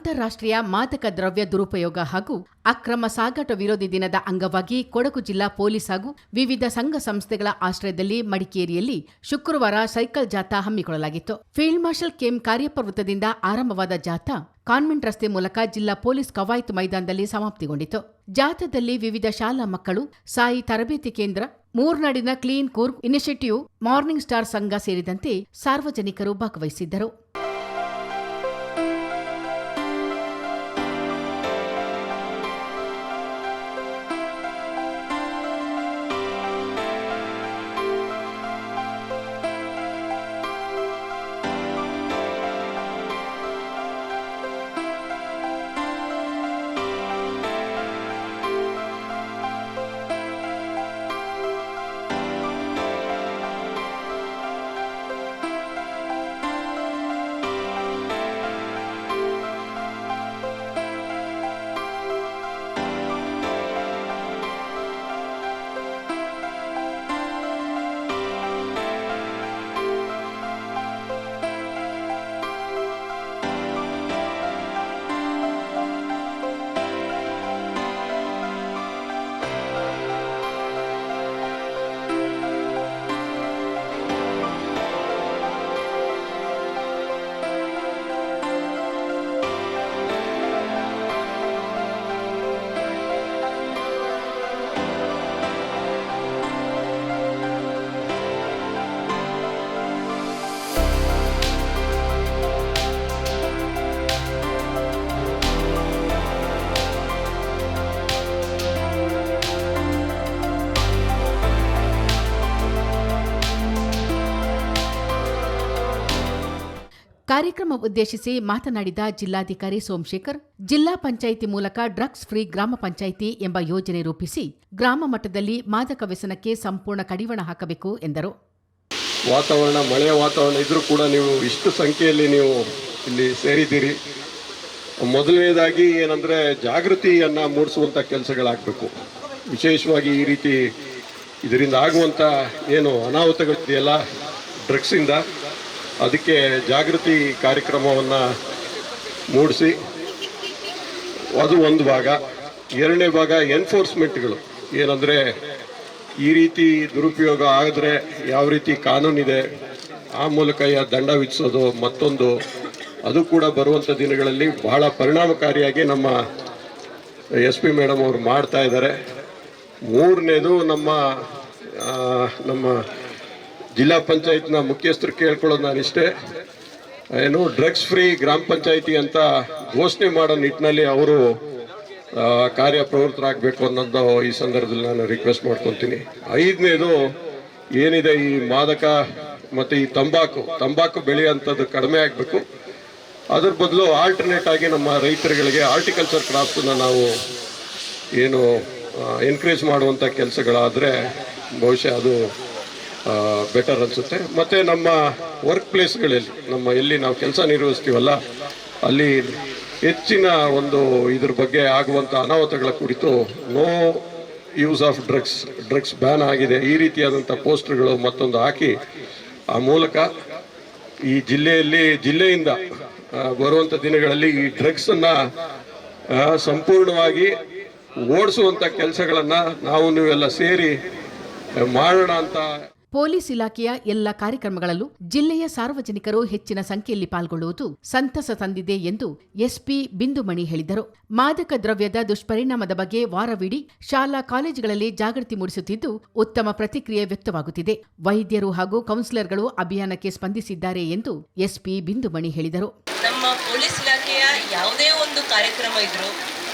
ಅಂತಾರಾಷ್ಟ್ರೀಯ ಮಾದಕ ದ್ರವ್ಯ ದುರುಪಯೋಗ ಹಾಗೂ ಅಕ್ರಮ ಸಾಗಾಟ ವಿರೋಧಿ ದಿನದ ಅಂಗವಾಗಿ ಕೊಡಗು ಜಿಲ್ಲಾ ಪೊಲೀಸ್ ಹಾಗೂ ವಿವಿಧ ಸಂಘ ಸಂಸ್ಥೆಗಳ ಆಶ್ರಯದಲ್ಲಿ ಮಡಿಕೇರಿಯಲ್ಲಿ ಶುಕ್ರವಾರ ಸೈಕಲ್ ಜಾಥಾ ಹಮ್ಮಿಕೊಳ್ಳಲಾಗಿತ್ತು. ಫೀಲ್ಡ್ ಮಾರ್ಷಲ್ ಕೆಎಂ ಕಾರ್ಯಪ್ಪ ವೃತ್ತದಿಂದ ಆರಂಭವಾದ ಜಾಥಾ ಕಾನ್ವೆಂಟ್ ರಸ್ತೆ ಮೂಲಕ ಜಿಲ್ಲಾ ಪೊಲೀಸ್ ಕವಾಯತು ಮೈದಾನದಲ್ಲಿ ಸಮಾಪ್ತಿಗೊಂಡಿತು. ಜಾಥಾದಲ್ಲಿ ವಿವಿಧ ಶಾಲಾ ಮಕ್ಕಳು, ಸಾಯಿ ತರಬೇತಿ ಕೇಂದ್ರ, ಮೂರ್ನಾಡಿನ clean Coorg initiative, morning star ಸಂಘ ಸೇರಿದಂತೆ ಸಾರ್ವಜನಿಕರು ಭಾಗವಹಿಸಿದ್ದರು. ಕಾರ್ಯಕ್ರಮ ಉದ್ದೇಶಿಸಿ ಮಾತನಾಡಿದ ಜಿಲ್ಲಾಧಿಕಾರಿ ಸೋಮಶೇಖರ್, ಜಿಲ್ಲಾ ಪಂಚಾಯಿತಿ ಮೂಲಕ ಡ್ರಗ್ಸ್ ಫ್ರೀ ಗ್ರಾಮ ಪಂಚಾಯಿತಿ ಎಂಬ ಯೋಜನೆ ರೂಪಿಸಿ ಗ್ರಾಮ ಮಟ್ಟದಲ್ಲಿ ಮಾದಕ ವ್ಯಸನಕ್ಕೆ ಸಂಪೂರ್ಣ ಕಡಿವಾಣ ಹಾಕಬೇಕು ಎಂದರು. ವಾತಾವರಣ, ಮಳೆಯ ವಾತಾವರಣ ಇದ್ರೂ ಕೂಡ ನೀವು ಇಷ್ಟು ಸಂಖ್ಯೆಯಲ್ಲಿ ನೀವು ಇಲ್ಲಿ ಸೇರಿದ್ದೀರಿ. ಮೊದಲನೇದಾಗಿ ಏನಂದರೆ ಜಾಗೃತಿಯನ್ನು ಮೂಡಿಸುವಂಥ ಕೆಲಸಗಳಾಗಬೇಕು. ವಿಶೇಷವಾಗಿ ಈ ರೀತಿ ಇದರಿಂದ ಆಗುವಂಥ ಏನು ಅನಾಹುತಗಳಿದೆಯಲ್ಲ ಡ್ರಗ್ಸಿಂದ, ಅದಕ್ಕೆ ಜಾಗೃತಿ ಕಾರ್ಯಕ್ರಮವನ್ನು ಮೂಡಿಸಿ, ಅದು ಒಂದು ಭಾಗ. ಎರಡನೇ ಭಾಗ ಎನ್ಫೋರ್ಸ್ಮೆಂಟ್ಗಳು, ಏನಂದರೆ ಈ ರೀತಿ ದುರುಪಯೋಗ ಆದರೆ ಯಾವ ರೀತಿ ಕಾನೂನಿದೆ ಆ ಮೂಲಕ ದಂಡ ವಿಧಿಸೋದು ಮತ್ತೊಂದು, ಅದು ಕೂಡ ಬರುವಂಥ ದಿನಗಳಲ್ಲಿ ಬಹಳ ಪರಿಣಾಮಕಾರಿಯಾಗಿ ನಮ್ಮ SP ಮೇಡಮ್ ಅವರು ಮಾಡ್ತಾ ಇದ್ದಾರೆ. ಮೂರನೇದು ನಮ್ಮ ಜಿಲ್ಲಾ ಪಂಚಾಯತ್ನ ಮುಖ್ಯಸ್ಥರು ಕೇಳ್ಕೊಳ್ಳೋದು ನಾನಿಷ್ಟೇ, ಏನು ಡ್ರಗ್ಸ್ ಫ್ರೀ ಗ್ರಾಮ ಪಂಚಾಯಿತಿ ಅಂತ ಘೋಷಣೆ ಮಾಡೋ ನಿಟ್ಟಿನಲ್ಲಿ ಅವರು ಕಾರ್ಯಪ್ರವೃತ್ತರಾಗಬೇಕು ಅನ್ನೋದು ಈ ಸಂದರ್ಭದಲ್ಲಿ ನಾನು ರಿಕ್ವೆಸ್ಟ್ ಮಾಡ್ಕೊತೀನಿ. ಐದನೇದು ಏನಿದೆ, ಈ ಮಾದಕ ಮತ್ತು ಈ ತಂಬಾಕು ಬೆಳೆಯುವಂಥದ್ದು ಕಡಿಮೆ ಆಗಬೇಕು. ಅದ್ರ ಬದಲು ಆಲ್ಟರ್ನೇಟ್ ಆಗಿ ನಮ್ಮ ರೈತರುಗಳಿಗೆ ಹಾರ್ಟಿಕಲ್ಚರ್ ಕ್ರಾಪ್ಸನ್ನು ನಾವು ಏನು ಎನ್ಕರೇಜ್ ಮಾಡುವಂಥ ಕೆಲಸಗಳಾದರೆ ಬಹುಶಃ ಅದು ಬೆಟರ್ ಅನಿಸುತ್ತೆ. ಮತ್ತು ನಮ್ಮ ವರ್ಕ್ ಪ್ಲೇಸ್ಗಳಲ್ಲಿ, ಎಲ್ಲಿ ನಾವು ಕೆಲಸ ನಿರ್ವಹಿಸ್ತೀವಲ್ಲ, ಅಲ್ಲಿ ಹೆಚ್ಚಿನ ಒಂದು ಇದ್ರ ಬಗ್ಗೆ ಆಗುವಂಥ ಅನಾಹುತಗಳ ಕುರಿತು no use of drugs ban ಆಗಿದೆ, ಈ ರೀತಿಯಾದಂಥ ಪೋಸ್ಟರ್ಗಳು ಮತ್ತೊಂದು ಹಾಕಿ, ಆ ಮೂಲಕ ಈ ಜಿಲ್ಲೆಯಿಂದ ಬರುವಂಥ ದಿನಗಳಲ್ಲಿ ಈ ಡ್ರಗ್ಸನ್ನು ಸಂಪೂರ್ಣವಾಗಿ ಓಡಿಸುವಂಥ ಕೆಲಸಗಳನ್ನು ನಾವು ನೀವೆಲ್ಲ ಸೇರಿ ಮಾಡೋಣ ಅಂತ. ಪೊಲೀಸ್ ಇಲಾಖೆಯ ಎಲ್ಲ ಕಾರ್ಯಕ್ರಮಗಳಲ್ಲೂ ಜಿಲ್ಲೆಯ ಸಾರ್ವಜನಿಕರು ಹೆಚ್ಚಿನ ಸಂಖ್ಯೆಯಲ್ಲಿ ಪಾಲ್ಗೊಳ್ಳುವುದು ಸಂತಸ ತಂದಿದೆ ಎಂದು SP ಬಿಂದುಮಣಿ ಹೇಳಿದರು. ಮಾದಕ ದ್ರವ್ಯದ ದುಷ್ಪರಿಣಾಮದ ಬಗ್ಗೆ ವಾರವಿಡೀ ಶಾಲಾ ಕಾಲೇಜುಗಳಲ್ಲಿ ಜಾಗೃತಿ ಮೂಡಿಸುತ್ತಿದ್ದು ಉತ್ತಮ ಪ್ರತಿಕ್ರಿಯೆ ವ್ಯಕ್ತವಾಗುತ್ತಿದೆ. ವೈದ್ಯರು ಹಾಗೂ ಕೌನ್ಸಿಲರ್ಗಳು ಅಭಿಯಾನಕ್ಕೆ ಸ್ಪಂದಿಸಿದ್ದಾರೆ ಎಂದು SP ಬಿಂದುಮಣಿ ಹೇಳಿದರು. ನಮ್ಮ ಪೊಲೀಸ್ ಇಲಾಖೆಯ ಯಾವುದೇ ಒಂದು ಕಾರ್ಯಕ್ರಮ ಇದ್ರು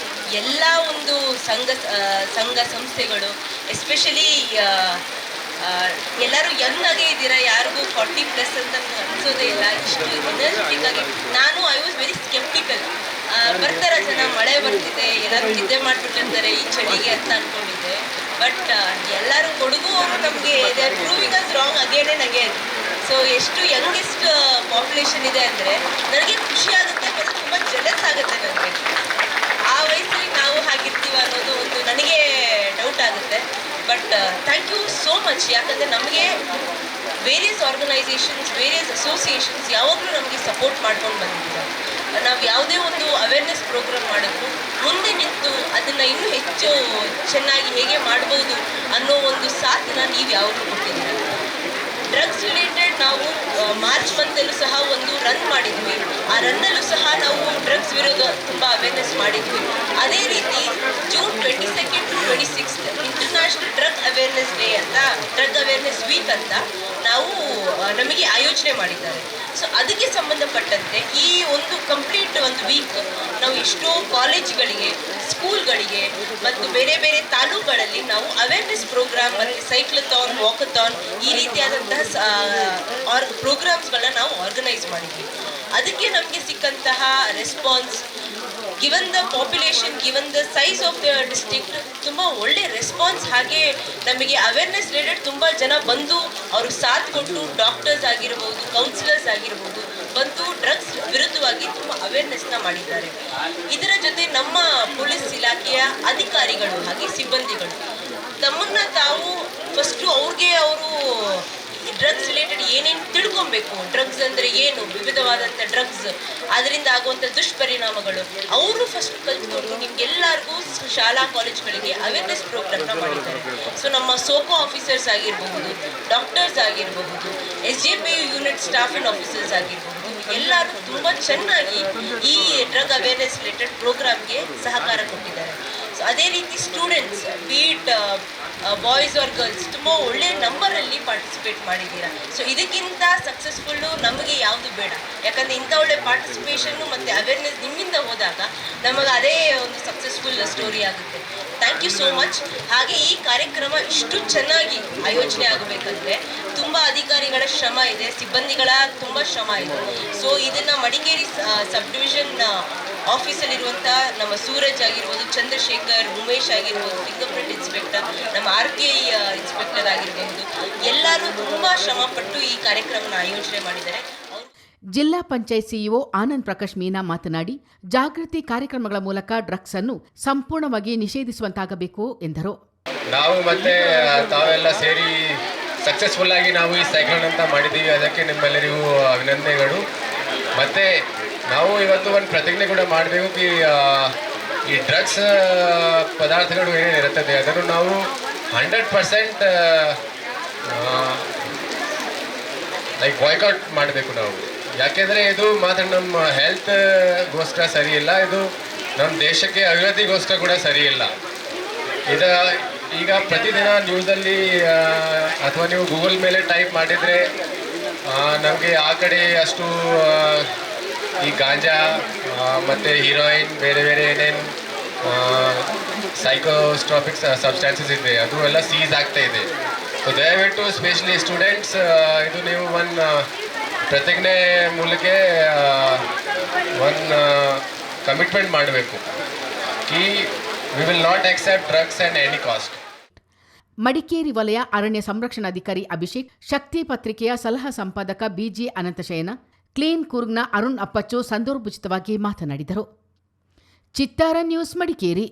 ಎಲ್ಲ ಒಂದು ಸಂಘ ಸಂಸ್ಥೆಗಳು, ಎಸ್ಪೆಷಲಿ ಎಲ್ಲರೂ ಯಂಗ್ ಆಗೇ ಇದ್ದೀರಾ, ಯಾರಿಗೂ 40+ ಅಂತ ಅನ್ಸೋದೇ ಇಲ್ಲ. ಇಷ್ಟು ಎನರ್ಜೆಟಿಕ್ ಆಗಿ ನಾನು ಐ ವಾಸ್ ವೆರಿ ಸ್ಕೆಪ್ಟಿಕಲ್. ಬರ್ತಾರ ಜನ, ಮಳೆ ಬರ್ತಿದೆ, ಎಲ್ಲರೂ ನಿದ್ದೆ ಮಾಡ್ಬಿಟ್ಟಿರ್ತಾರೆ ಈ ಚಳಿಗೆ ಅಂತ ಅನ್ಕೊಂಡಿದ್ದೆ. ಬಟ್ ಎಲ್ಲರೂ ಕೊಡಗು ನಮಗೆ they are proving us wrong again and again. So ಎಷ್ಟು ಯಂಗೆಸ್ಟ್ ಪಾಪ್ಯುಲೇಷನ್ ಇದೆ ಅಂದರೆ ನನಗೆ ಖುಷಿ ಆಗುತ್ತೆ, ಮತ್ತು ತುಂಬ ಜೆಲಸ್ ಆಗುತ್ತೆ ನನಗೆ. ಆ ವಯಸ್ಸಲ್ಲಿ ನಾವು ಹಾಗಿರ್ತೀವ ಅನ್ನೋದು ಒಂದು ನನಗೆ ಡೌಟ್ ಆಗುತ್ತೆ. But thank you so much. ಯಾಕಂದರೆ ನಮಗೆ ವೇರಿಯಸ್ ಆರ್ಗನೈಸೇಷನ್ಸ್, ವೇರಿಯಸ್ ಅಸೋಸಿಯೇಷನ್ಸ್ ಯಾವಾಗಲೂ ನಮಗೆ ಸಪೋರ್ಟ್ ಮಾಡ್ಕೊಂಡು ಬಂದಿದ್ದಾರೆ. ನಾವು ಯಾವುದೇ ಒಂದು ಅವೇರ್ನೆಸ್ ಪ್ರೋಗ್ರಾಮ್ ಮಾಡಿದ್ರು ಮುಂದೆ ನಿಂತು ಅದನ್ನು ಇನ್ನೂ ಹೆಚ್ಚು ಚೆನ್ನಾಗಿ ಹೇಗೆ ಮಾಡ್ಬೋದು ಅನ್ನೋ ಒಂದು ಸಾಥನ್ನ ನೀವು ಯಾವಾಗಲೂ ಕೊಟ್ಟಿದ್ದೀರ. ಡ್ರಗ್ಸ್ ರಿಲೇಟೆಡ್ ನಾವು ಮಾರ್ಚ್ ಮಂತಲ್ಲೂ ಸಹ ಒಂದು ರನ್ ಮಾಡಿದ್ವಿ. ಆ ರನ್ನಲ್ಲೂ ಸಹ ನಾವು ಡ್ರಗ್ಸ್ ವಿರುದ್ಧ ತುಂಬ ಅವೇರ್ನೆಸ್ ಮಾಡಿದ್ವಿ. ಅದೇ ರೀತಿ June 22 to 26 international drug awareness day ಅಂತ, ಡ್ರಗ್ ಅವೇರ್ನೆಸ್ ವೀಕ್ ಅಂತ ನಾವು ನಮಗೆ ಆಯೋಜನೆ ಮಾಡಿದ್ದಾರೆ. ಸೊ ಅದಕ್ಕೆ ಸಂಬಂಧಪಟ್ಟಂತೆ ಈ ಒಂದು ಕಂಪ್ಲೀಟ್ ಒಂದು ವೀಕ್ ನಾವು ಎಷ್ಟೋ ಕಾಲೇಜ್ಗಳಿಗೆ, ಸ್ಕೂಲ್ಗಳಿಗೆ ಮತ್ತು ಬೇರೆ ಬೇರೆ ತಾಲೂಕುಗಳಲ್ಲಿ ನಾವು ಅವೇರ್ನೆಸ್ ಪ್ರೋಗ್ರಾಮ್ ಮತ್ತು ಸೈಕ್ಲಥಾನ್, ವಾಕಥಾನ್ ಈ ರೀತಿಯಾದಂತಹ ಪ್ರೋಗ್ರಾಮ್ಸ್ಗಳನ್ನ ನಾವು ಆರ್ಗನೈಸ್ ಮಾಡಿದ್ವಿ. ಅದಕ್ಕೆ ನಮಗೆ ಸಿಕ್ಕಂತಹ response, given the population, given the size of the district, ತುಂಬ ಒಳ್ಳೆ ರೆಸ್ಪಾನ್ಸ್. ಹಾಗೆ ನಮಗೆ ಅವೇರ್ನೆಸ್ ರಿಲೇಟೆಡ್ ತುಂಬ ಜನ ಬಂದು ಅವ್ರಿಗೆ ಸಾಥ್ ಕೊಟ್ಟು, ಡಾಕ್ಟರ್ಸ್ ಆಗಿರ್ಬೋದು, ಕೌನ್ಸಿಲರ್ಸ್ ಆಗಿರ್ಬೋದು, ಬಂದು ಡ್ರಗ್ಸ್ ವಿರುದ್ಧವಾಗಿ ತುಂಬ ಅವೇರ್ನೆಸ್ನ ಮಾಡಿದ್ದಾರೆ. ಇದರ ಜೊತೆ ನಮ್ಮ ಪೊಲೀಸ್ ಇಲಾಖೆಯ ಅಧಿಕಾರಿಗಳು ಹಾಗೆ ಸಿಬ್ಬಂದಿಗಳು ತಮ್ಮನ್ನು ತಾವು ಫಸ್ಟು ಅವರು ಡ್ರಗ್ಸ್ ರಿಲೇಟೆಡ್ ಏನೇನು ತಿಳ್ಕೊಬೇಕು, ಡ್ರಗ್ಸ್ ಅಂದರೆ ಏನು, ವಿವಿಧವಾದಂಥ ಡ್ರಗ್ಸ್, ಅದರಿಂದ ಆಗುವಂಥ ದುಷ್ಪರಿಣಾಮಗಳು ಅವರು ಫಸ್ಟ್ ಕಲ್ತ್ಕೊಂಡು ನಿಮ್ಗೆಲ್ಲರಿಗೂ ಶಾಲಾ ಕಾಲೇಜ್ಗಳಿಗೆ ಅವೇರ್ನೆಸ್ ಪ್ರೋಗ್ರಾಮ್ನ ಮಾಡಿದ್ದಾರೆ. ಸೊ ನಮ್ಮ ಸೋಕೋ ಆಫೀಸರ್ಸ್ ಆಗಿರಬಹುದು, ಡಾಕ್ಟರ್ಸ್ ಆಗಿರಬಹುದು, SJPU unit staff and officers ಆಗಿರಬಹುದು, ಎಲ್ಲರೂ ತುಂಬ ಚೆನ್ನಾಗಿ ಈ ಡ್ರಗ್ ಅವೇರ್ನೆಸ್ ರಿಲೇಟೆಡ್ ಪ್ರೋಗ್ರಾಮ್ಗೆ ಸಹಕಾರ ಕೊಟ್ಟಿದ್ದಾರೆ. ಸೊ ಅದೇ ರೀತಿ students, be it boys or girls, ತುಂಬ ಒಳ್ಳೆಯ ನಂಬರಲ್ಲಿ ಪಾರ್ಟಿಸಿಪೇಟ್ ಮಾಡಿದ್ದೀರಾ. ಸೊ ಇದಕ್ಕಿಂತ ಸಕ್ಸಸ್ಫುಲ್ಲು ನಮಗೆ ಯಾವುದು ಬೇಡ. ಯಾಕಂದರೆ ಇಂಥ ಒಳ್ಳೆ ಪಾರ್ಟಿಸಿಪೇಷನ್ನು ಮತ್ತು ಅವೇರ್ನೆಸ್ ನಿಮ್ಮಿಂದ ಹೋದಾಗ ನಮಗೆ ಅದೇ ಒಂದು ಸಕ್ಸಸ್ಫುಲ್ ಸ್ಟೋರಿ ಆಗುತ್ತೆ. Thank you so much. ಹಾಗೆ ಈ ಕಾರ್ಯಕ್ರಮ ಇಷ್ಟು ಚೆನ್ನಾಗಿ ಆಯೋಜನೆ ಆಗಬೇಕಂದ್ರೆ ತುಂಬ ಅಧಿಕಾರಿಗಳ ಶ್ರಮ ಇದೆ, ಸಿಬ್ಬಂದಿಗಳ ತುಂಬ ಶ್ರಮ ಇದೆ. ಸೊ ಇದನ್ನು ಮಡಿಕೇರಿ ಸಬ್ ಡಿವಿಷನ್ ಆಫೀಸಲ್ಲಿರುವಂಥ ನಮ್ಮ ಸೂರಜ್ ಆಗಿರ್ಬೋದು, ಚಂದ್ರಶೇಖರ್, ಉಮೇಶ್ ಆಗಿರ್ಬೋದು, ಫಿಂಗರ್ ಪ್ರಿಂಟ್ ಇನ್ಸ್ಪೆಕ್ಟರ್, ನಮ್ಮ RTI ಇನ್ಸ್ಪೆಕ್ಟರ್ ಆಗಿರ್ಬೋದು, ಎಲ್ಲರೂ ತುಂಬ ಶ್ರಮಪಟ್ಟು ಈ ಕಾರ್ಯಕ್ರಮನ ಆಯೋಜನೆ ಮಾಡಿದ್ದಾರೆ. ಜಿಲ್ಲಾ ಪಂಚಾಯತ್ ಸಿಇಒ ಆನಂದ್ ಪ್ರಕಾಶ್ ಮೀನಾ ಮಾತನಾಡಿ, ಜಾಗೃತಿ ಕಾರ್ಯಕ್ರಮಗಳ ಮೂಲಕ ಡ್ರಗ್ಸ್ ಅನ್ನು ಸಂಪೂರ್ಣವಾಗಿ ನಿಷೇಧಿಸುವಂತಾಗಬೇಕು ಎಂದರು. ನಾವು ಮತ್ತೆ ತಾವೆಲ್ಲ ಸೇರಿ ಸಕ್ಸಸ್ಫುಲ್ ಆಗಿ ನಾವು ಈ ಸೈಕ್ಲೋನ್ ಅಂತ ಮಾಡಿದ್ದೀವಿ. ಅದಕ್ಕೆ ನಿಮ್ಮೆಲ್ಲರಿಗೂ ಅಭಿನಂದನೆಗಳು. ಮತ್ತು ನಾವು ಇವತ್ತು ಒಂದು ಪ್ರತಿಜ್ಞೆ ಕೂಡ ಮಾಡಬೇಕು. ಈ ಡ್ರಗ್ಸ್ ಪದಾರ್ಥಗಳು ಏನೇನಿರುತ್ತದೆ ಅದನ್ನು ನಾವು 100% ಲೈಕ್ ಬಾಯ್ಕಾಟ್ ಮಾಡಬೇಕು ನಾವು. ಯಾಕೆಂದರೆ ಇದು ಮಾತ್ರ ನಮ್ಮ ಹೆಲ್ತ್ಗೋಸ್ಕರ ಸರಿ ಇಲ್ಲ, ಇದು ನಮ್ಮ ದೇಶಕ್ಕೆ ಅಭಿವೃದ್ಧಿಗೋಸ್ಕರ ಕೂಡ ಸರಿ ಇಲ್ಲ. ಈಗ ಪ್ರತಿದಿನ ನ್ಯೂಸಲ್ಲಿ ಅಥವಾ ನೀವು ಗೂಗಲ್ ಮೇಲೆ ಟೈಪ್ ಮಾಡಿದರೆ ನಮಗೆ ಆ ಕಡೆ ಅಷ್ಟು ಈ ಗಾಂಜಾ ಮತ್ತು ಹೀರೋಯಿನ್, ಬೇರೆ ಬೇರೆ ಏನೇನು ಸೈಕೋಸ್ಟ್ರಾಪಿಕ್ ಸಬ್ಸ್ಟ್ಯಾನ್ಸಸ್ ಇದೆ ಅದು ಎಲ್ಲ ಸೀಸ್ ಆಗ್ತಾ ಇದೆ. ಸೊ ದಯವಿಟ್ಟು ಸ್ಪೆಷಲಿ ಸ್ಟೂಡೆಂಟ್ಸ್ ಇದು ನೀವು ಒಂದು ಪ್ರತಿಜ್ಞೆ ಮೂಲಕ ಒಂದು ಕಮಿಟ್ಮೆಂಟ್ ಮಾಡಬೇಕು ಕಿ we will not accept drugs at any cost. Madikeri ವಲಯ ಅರಣ್ಯ ಸಂರಕ್ಷಣಾಧಿಕಾರಿ ಅಭಿಷೇಕ್, ಶಕ್ತಿ ಪತ್ರಿಕೆಯ ಸಲಹಾ ಸಂಪಾದಕ BG ಅನಂತಶಯನ, ಕ್ಲೀನ್ ಕೂರ್ಗ್ನ ಅರುಣ್ ಅಪ್ಪಚ್ಚು ಸಂದರ್ಭೋಚಿತವಾಗಿ ಮಾತನಾಡಿದರು. ಚಿತ್ತಾರ ನ್ಯೂಸ್, ಮಡಿಕೇರಿ.